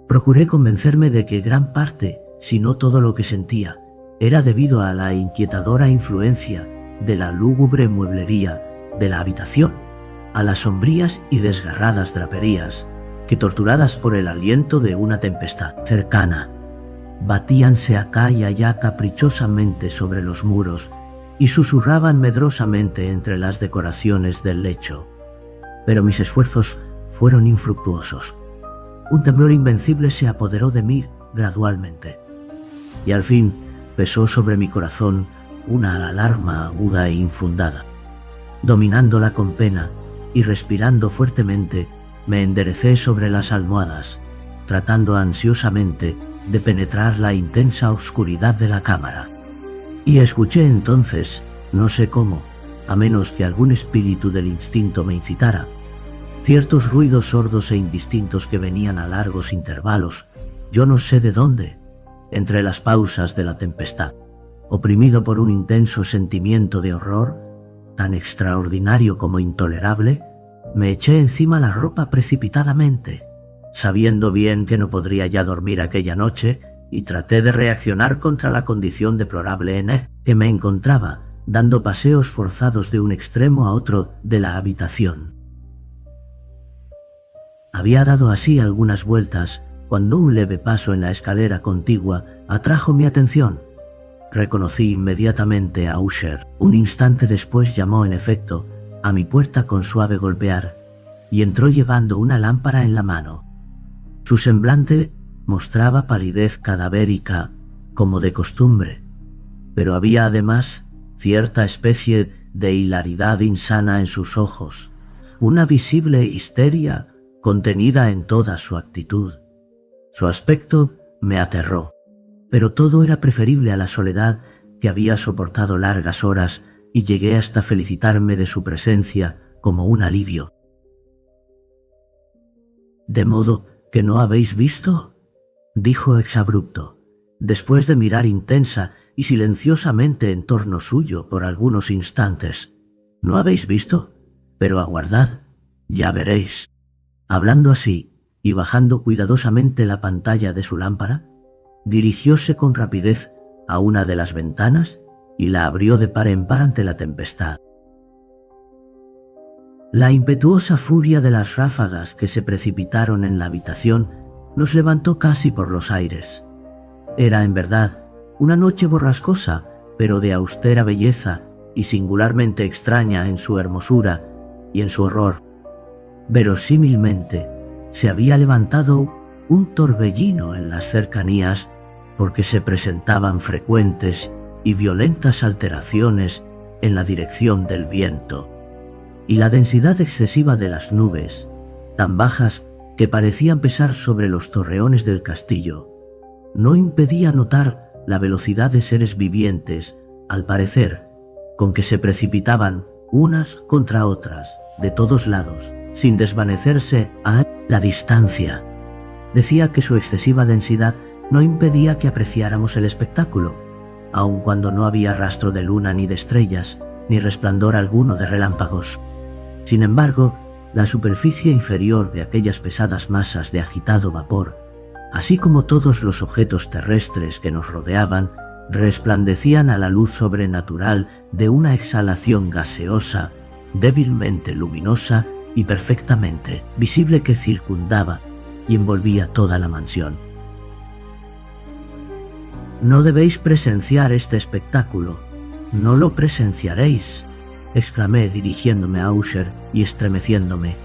Procuré convencerme de que gran parte, si no todo lo que sentía, era debido a la inquietadora influencia de la lúgubre mueblería de la habitación, a las sombrías y desgarradas draperías que, torturadas por el aliento de una tempestad cercana, batíanse acá y allá caprichosamente sobre los muros y susurraban medrosamente entre las decoraciones del lecho. Pero mis esfuerzos fueron infructuosos. Un temblor invencible se apoderó de mí gradualmente, y al fin pesó sobre mi corazón una alarma aguda e infundada. Dominándola con pena y respirando fuertemente, me enderecé sobre las almohadas, tratando ansiosamente de penetrar la intensa oscuridad de la cámara. Y escuché entonces, no sé cómo, a menos que algún espíritu del instinto me incitara, ciertos ruidos sordos e indistintos que venían a largos intervalos, yo no sé de dónde, entre las pausas de la tempestad. Oprimido por un intenso sentimiento de horror, tan extraordinario como intolerable, me eché encima la ropa precipitadamente, sabiendo bien que no podría ya dormir aquella noche, y traté de reaccionar contra la condición deplorable en que me encontraba, dando paseos forzados de un extremo a otro de la habitación. Había dado así algunas vueltas cuando un leve paso en la escalera contigua atrajo mi atención. Reconocí inmediatamente a Usher. Un instante después llamó en efecto a mi puerta con suave golpear y entró llevando una lámpara en la mano. Su semblante mostraba palidez cadavérica como de costumbre, pero había además cierta especie de hilaridad insana en sus ojos, una visible histeria contenida en toda su actitud. Su aspecto me aterró, pero todo era preferible a la soledad que había soportado largas horas, y llegué hasta felicitarme de su presencia como un alivio. «¿De modo que no habéis visto?», dijo exabrupto, después de mirar intensa y silenciosamente en torno suyo por algunos instantes. «¿No habéis visto? Pero aguardad, ya veréis». Hablando así y bajando cuidadosamente la pantalla de su lámpara, dirigióse con rapidez a una de las ventanas y la abrió de par en par ante la tempestad. La impetuosa furia de las ráfagas que se precipitaron en la habitación nos levantó casi por los aires. Era, en verdad, una noche borrascosa, pero de austera belleza y singularmente extraña en su hermosura y en su horror. Verosímilmente, se había levantado un torbellino en las cercanías porque se presentaban frecuentes y violentas alteraciones en la dirección del viento, y la densidad excesiva de las nubes, tan bajas que parecían pesar sobre los torreones del castillo, no impedía notar la velocidad de seres vivientes, al parecer, con que se precipitaban unas contra otras, de todos lados, sin desvanecerse a la distancia. Decía que su excesiva densidad no impedía que apreciáramos el espectáculo, aun cuando no había rastro de luna ni de estrellas, ni resplandor alguno de relámpagos. Sin embargo, la superficie inferior de aquellas pesadas masas de agitado vapor, así como todos los objetos terrestres que nos rodeaban, resplandecían a la luz sobrenatural de una exhalación gaseosa, débilmente luminosa y perfectamente visible que circundaba y envolvía toda la mansión. «No debéis presenciar este espectáculo, no lo presenciaréis», exclamé dirigiéndome a Usher y estremeciéndome,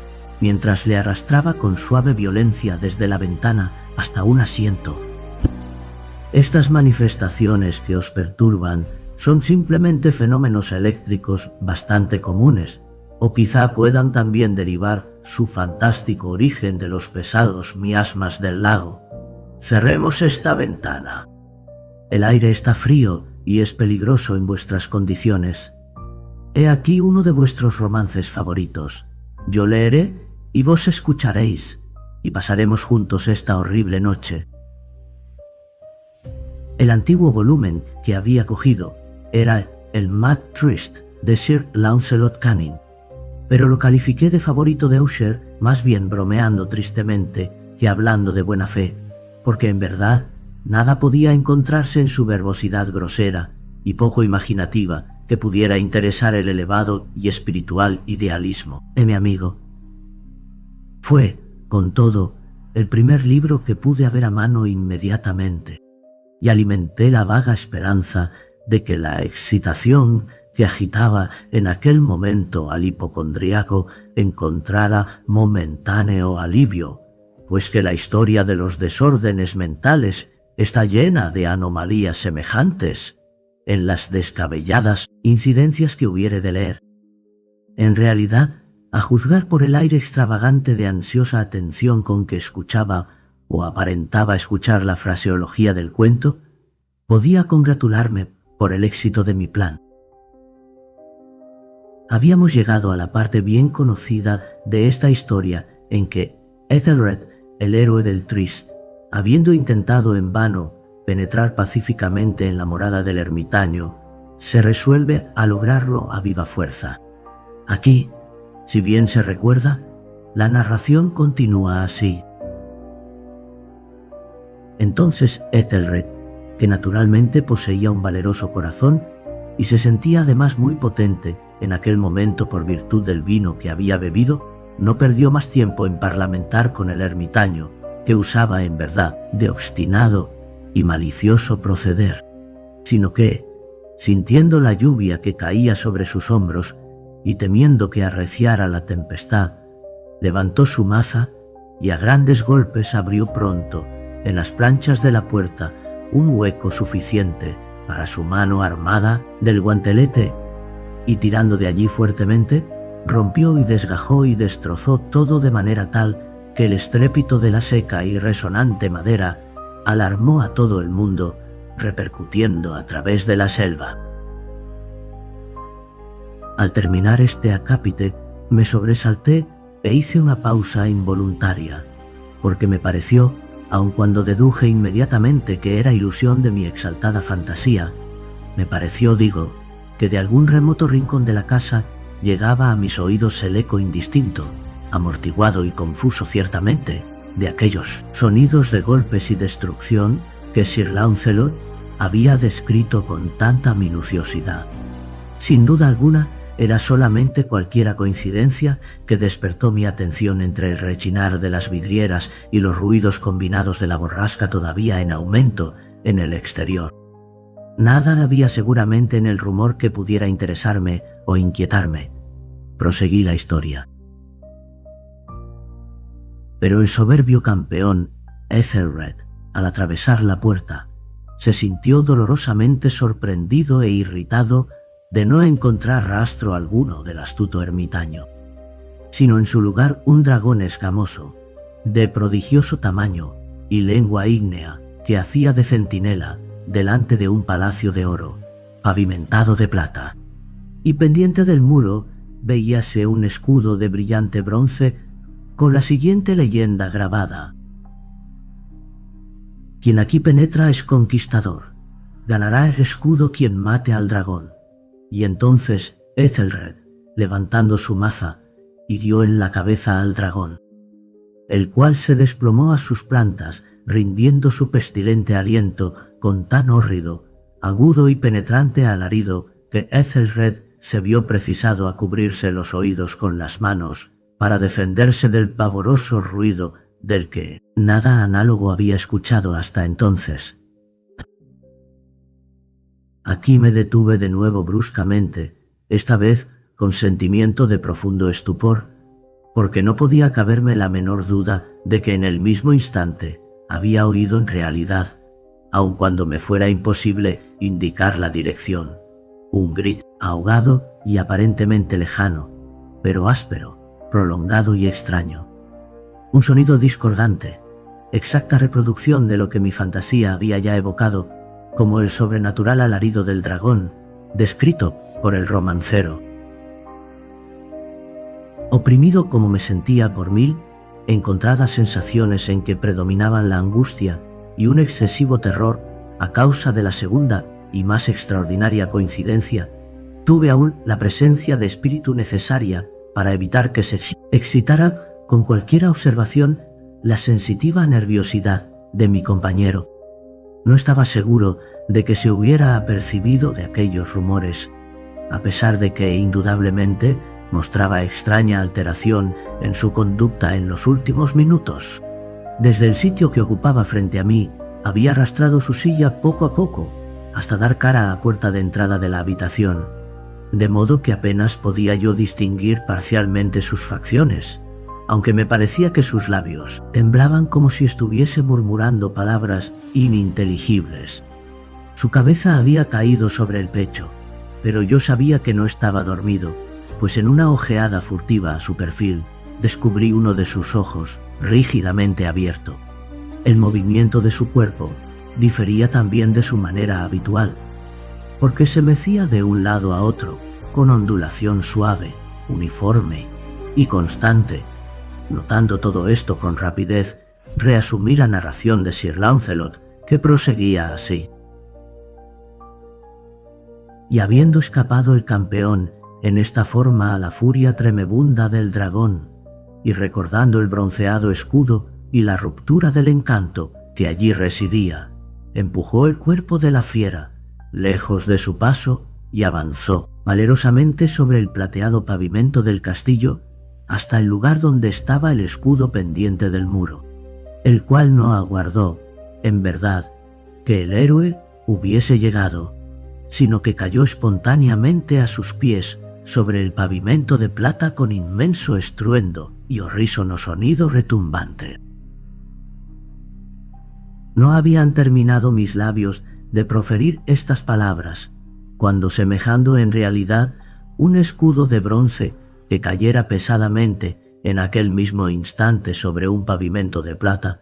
mientras le arrastraba con suave violencia desde la ventana hasta un asiento. «Estas manifestaciones que os perturban son simplemente fenómenos eléctricos bastante comunes, o quizá puedan también derivar su fantástico origen de los pesados miasmas del lago. Cerremos esta ventana. El aire está frío y es peligroso en vuestras condiciones. He aquí uno de vuestros romances favoritos. Yo leeré y vos escucharéis, y pasaremos juntos esta horrible noche». El antiguo volumen que había cogido era el Mad Trist de Sir Launcelot Canning, pero lo califiqué de favorito de Usher, más bien bromeando tristemente que hablando de buena fe, porque en verdad nada podía encontrarse en su verbosidad grosera y poco imaginativa que pudiera interesar el elevado y espiritual idealismo de mi amigo. Fue, con todo, el primer libro que pude haber a mano inmediatamente, y alimenté la vaga esperanza de que la excitación que agitaba en aquel momento al hipocondríaco encontrara momentáneo alivio, pues que la historia de los desórdenes mentales está llena de anomalías semejantes en las descabelladas incidencias que hubiere de leer. En realidad, a juzgar por el aire extravagante de ansiosa atención con que escuchaba o aparentaba escuchar la fraseología del cuento, podía congratularme por el éxito de mi plan. Habíamos llegado a la parte bien conocida de esta historia en que Ethelred, el héroe del Trist, habiendo intentado en vano penetrar pacíficamente en la morada del ermitaño, se resuelve a lograrlo a viva fuerza. Aquí, si bien se recuerda, la narración continúa así. Entonces Ethelred, que naturalmente poseía un valeroso corazón y se sentía además muy potente en aquel momento por virtud del vino que había bebido, no perdió más tiempo en parlamentar con el ermitaño, que usaba en verdad de obstinado y malicioso proceder, sino que, sintiendo la lluvia que caía sobre sus hombros y temiendo que arreciara la tempestad, levantó su maza y a grandes golpes abrió pronto en las planchas de la puerta un hueco suficiente para su mano armada del guantelete, y tirando de allí fuertemente, rompió y desgajó y destrozó todo de manera tal que el estrépito de la seca y resonante madera alarmó a todo el mundo, repercutiendo a través de la selva. Al terminar este acápite, me sobresalté e hice una pausa involuntaria, porque me pareció, aun cuando deduje inmediatamente que era ilusión de mi exaltada fantasía, me pareció, digo, que de algún remoto rincón de la casa llegaba a mis oídos el eco indistinto, amortiguado y confuso ciertamente, de aquellos sonidos de golpes y destrucción que Sir Launcelot había descrito con tanta minuciosidad. Sin duda alguna, era solamente cualquiera coincidencia que despertó mi atención entre el rechinar de las vidrieras y los ruidos combinados de la borrasca todavía en aumento en el exterior. Nada había seguramente en el rumor que pudiera interesarme o inquietarme. Proseguí la historia. Pero el soberbio campeón, Ethelred, al atravesar la puerta, se sintió dolorosamente sorprendido e irritado de no encontrar rastro alguno del astuto ermitaño, sino en su lugar un dragón escamoso, de prodigioso tamaño y lengua ígnea, que hacía de centinela delante de un palacio de oro, pavimentado de plata, y pendiente del muro veíase un escudo de brillante bronce con la siguiente leyenda grabada: quien aquí penetra es conquistador, ganará el escudo quien mate al dragón. Y entonces Ethelred, levantando su maza, hirió en la cabeza al dragón, el cual se desplomó a sus plantas, rindiendo su pestilente aliento con tan hórrido, agudo y penetrante alarido que Ethelred se vio precisado a cubrirse los oídos con las manos para defenderse del pavoroso ruido del que nada análogo había escuchado hasta entonces. Aquí me detuve de nuevo bruscamente, esta vez con sentimiento de profundo estupor, porque no podía caberme la menor duda de que en el mismo instante había oído en realidad, aun cuando me fuera imposible indicar la dirección, un grito ahogado y aparentemente lejano, pero áspero, prolongado y extraño. Un sonido discordante, exacta reproducción de lo que mi fantasía había ya evocado, como el sobrenatural alarido del dragón, descrito por el romancero. Oprimido como me sentía por mil encontradas sensaciones en que predominaban la angustia y un excesivo terror a causa de la segunda y más extraordinaria coincidencia, tuve aún la presencia de espíritu necesaria para evitar que se excitara con cualquier observación la sensitiva nerviosidad de mi compañero. No estaba seguro de que se hubiera apercibido de aquellos rumores, a pesar de que indudablemente mostraba extraña alteración en su conducta en los últimos minutos. Desde el sitio que ocupaba frente a mí, había arrastrado su silla poco a poco, hasta dar cara a la puerta de entrada de la habitación, de modo que apenas podía yo distinguir parcialmente sus facciones, aunque me parecía que sus labios temblaban como si estuviese murmurando palabras ininteligibles. Su cabeza había caído sobre el pecho, pero yo sabía que no estaba dormido, pues en una ojeada furtiva a su perfil descubrí uno de sus ojos rígidamente abierto. El movimiento de su cuerpo difería también de su manera habitual, porque se mecía de un lado a otro con ondulación suave, uniforme y constante. Notando todo esto con rapidez, reasumí la narración de Sir Launcelot, que proseguía así: y habiendo escapado el campeón en esta forma a la furia tremebunda del dragón, y recordando el bronceado escudo y la ruptura del encanto que allí residía, empujó el cuerpo de la fiera lejos de su paso y avanzó valerosamente sobre el plateado pavimento del castillo hasta el lugar donde estaba el escudo pendiente del muro, el cual no aguardó, en verdad, que el héroe hubiese llegado, sino que cayó espontáneamente a sus pies sobre el pavimento de plata con inmenso estruendo y horrísono sonido retumbante. No habían terminado mis labios de proferir estas palabras, cuando, semejando en realidad un escudo de bronce que cayera pesadamente en aquel mismo instante sobre un pavimento de plata,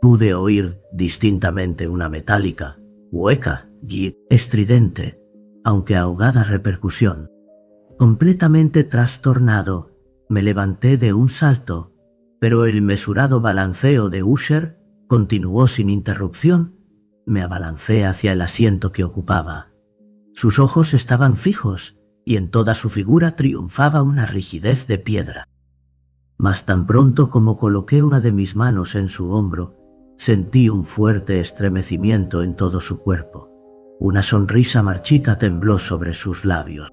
pude oír distintamente una metálica, hueca y estridente, aunque ahogada repercusión. Completamente trastornado, me levanté de un salto, pero el mesurado balanceo de Usher continuó sin interrupción. Me abalancé hacia el asiento que ocupaba. Sus ojos estaban fijos, y en toda su figura triunfaba una rigidez de piedra. Mas tan pronto como coloqué una de mis manos en su hombro, Sentí un fuerte estremecimiento en todo su cuerpo. Una sonrisa marchita tembló sobre sus labios.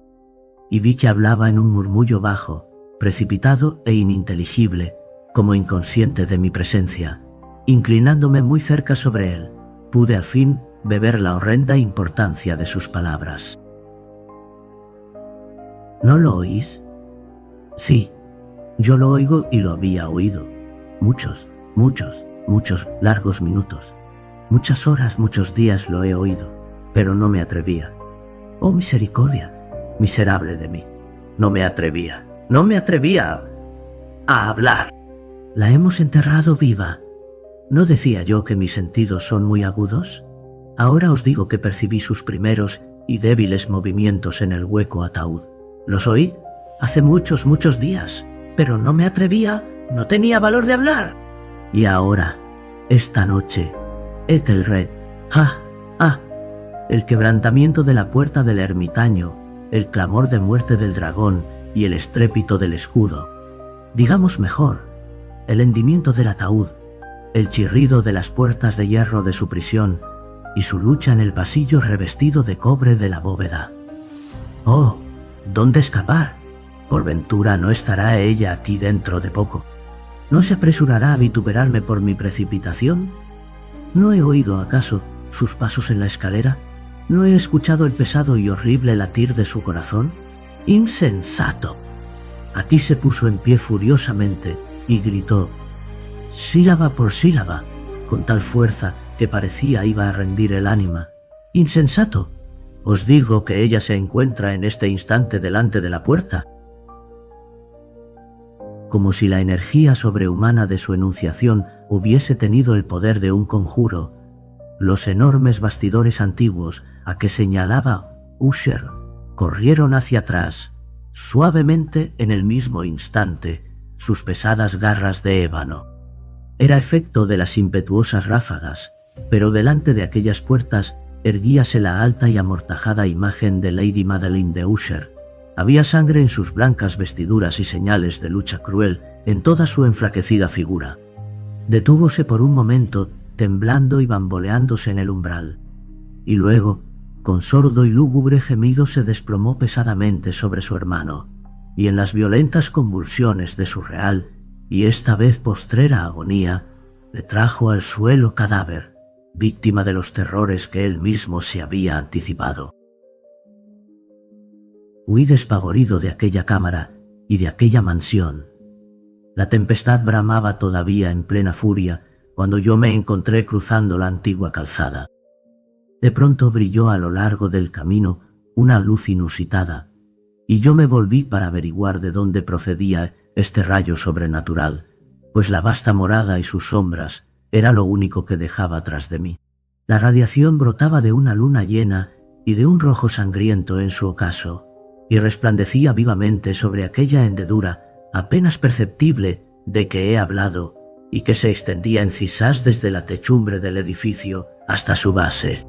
Y vi que hablaba en un murmullo bajo, precipitado e ininteligible, como inconsciente de mi presencia. Inclinándome muy cerca sobre él, pude al fin beber la horrenda importancia de sus palabras. ¿No lo oís? Sí, yo lo oigo y lo había oído. Muchos largos minutos. Muchas horas, muchos días lo he oído, pero no me atrevía. Oh, misericordia, miserable de mí. No me atrevía a hablar. La hemos enterrado viva. ¿No decía yo que mis sentidos son muy agudos? Ahora os digo que percibí sus primeros y débiles movimientos en el hueco ataúd. Los oí hace muchos días, pero no me atrevía, no tenía valor de hablar. Y ahora, esta noche, Ethelred, el quebrantamiento de la puerta del ermitaño, el clamor de muerte del dragón y el estrépito del escudo. Digamos mejor, el hendimiento del ataúd, el chirrido de las puertas de hierro de su prisión y su lucha en el pasillo revestido de cobre de la bóveda. Oh, ¿dónde escapar? Por ventura no estará ella aquí dentro de poco. ¿No se apresurará a vituperarme por mi precipitación? ¿No he oído acaso sus pasos en la escalera? ¿No he escuchado el pesado y horrible latir de su corazón? ¡Insensato! Aquí se puso en pie furiosamente y gritó, sílaba por sílaba, con tal fuerza que parecía iba a rendir el ánima. ¡Insensato! Os digo que ella se encuentra en este instante delante de la puerta. Como si la energía sobrehumana de su enunciación hubiese tenido el poder de un conjuro, los enormes bastidores antiguos a que señalaba Usher corrieron hacia atrás, suavemente en el mismo instante, sus pesadas garras de ébano. Era efecto de las impetuosas ráfagas, pero delante de aquellas puertas erguíase la alta y amortajada imagen de Lady Madeline de Usher. Había sangre en sus blancas vestiduras y señales de lucha cruel en toda su enflaquecida figura. Detúvose por un momento, temblando y bamboleándose en el umbral, y luego, con sordo y lúgubre gemido, se desplomó pesadamente sobre su hermano, y en las violentas convulsiones de su real y esta vez postrera agonía, le trajo al suelo cadáver, víctima de los terrores que él mismo se había anticipado. Huí despavorido de aquella cámara y de aquella mansión. La tempestad bramaba todavía en plena furia cuando yo me encontré cruzando la antigua calzada. De pronto brilló a lo largo del camino una luz inusitada, y yo me volví para averiguar de dónde procedía este rayo sobrenatural, pues la vasta morada y sus sombras era lo único que dejaba tras de mí. La radiación brotaba de una luna llena y de un rojo sangriento en su ocaso, y resplandecía vivamente sobre aquella hendedura apenas perceptible de que he hablado y que se extendía en cisás desde la techumbre del edificio hasta su base.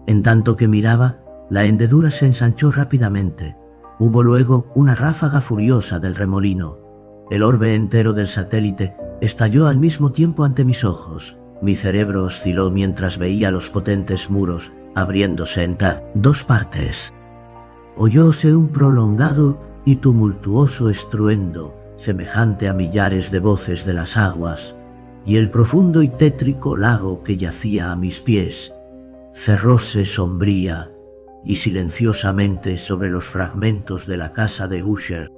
En tanto que miraba, la hendedura se ensanchó rápidamente. Hubo luego una ráfaga furiosa del remolino. El orbe entero del satélite estalló al mismo tiempo ante mis ojos. Mi cerebro osciló mientras veía los potentes muros abriéndose en dos partes. Oyóse un prolongado y tumultuoso estruendo, semejante a millares de voces de las aguas, y el profundo y tétrico lago que yacía a mis pies cerróse sombría y silenciosamente sobre los fragmentos de la casa de Usher.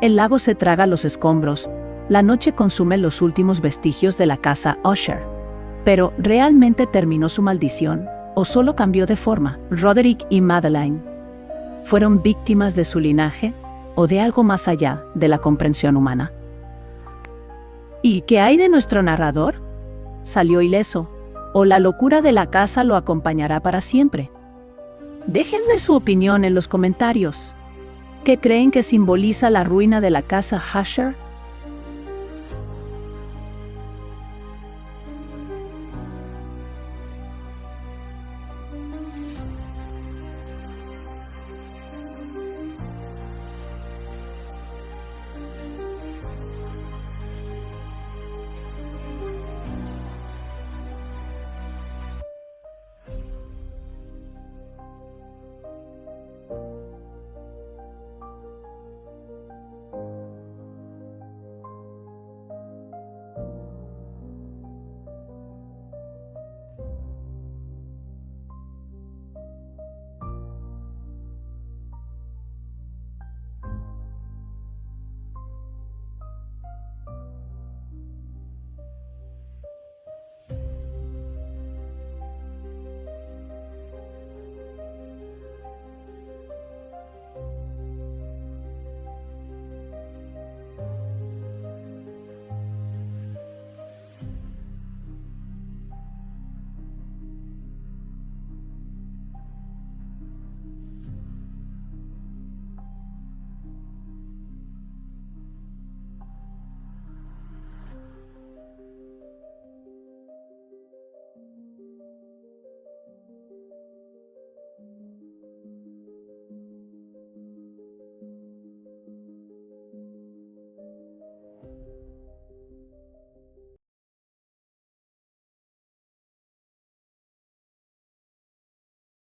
El lago se traga los escombros, la noche consume los últimos vestigios de la casa Usher. Pero, ¿realmente terminó su maldición? ¿O solo cambió de forma? Roderick y Madeline ¿fueron víctimas de su linaje? ¿O de algo más allá de la comprensión humana? ¿Y qué hay de nuestro narrador? ¿Salió ileso? ¿O la locura de la casa lo acompañará para siempre? Déjenme su opinión en los comentarios. ¿Qué creen que simboliza la ruina de la casa Usher?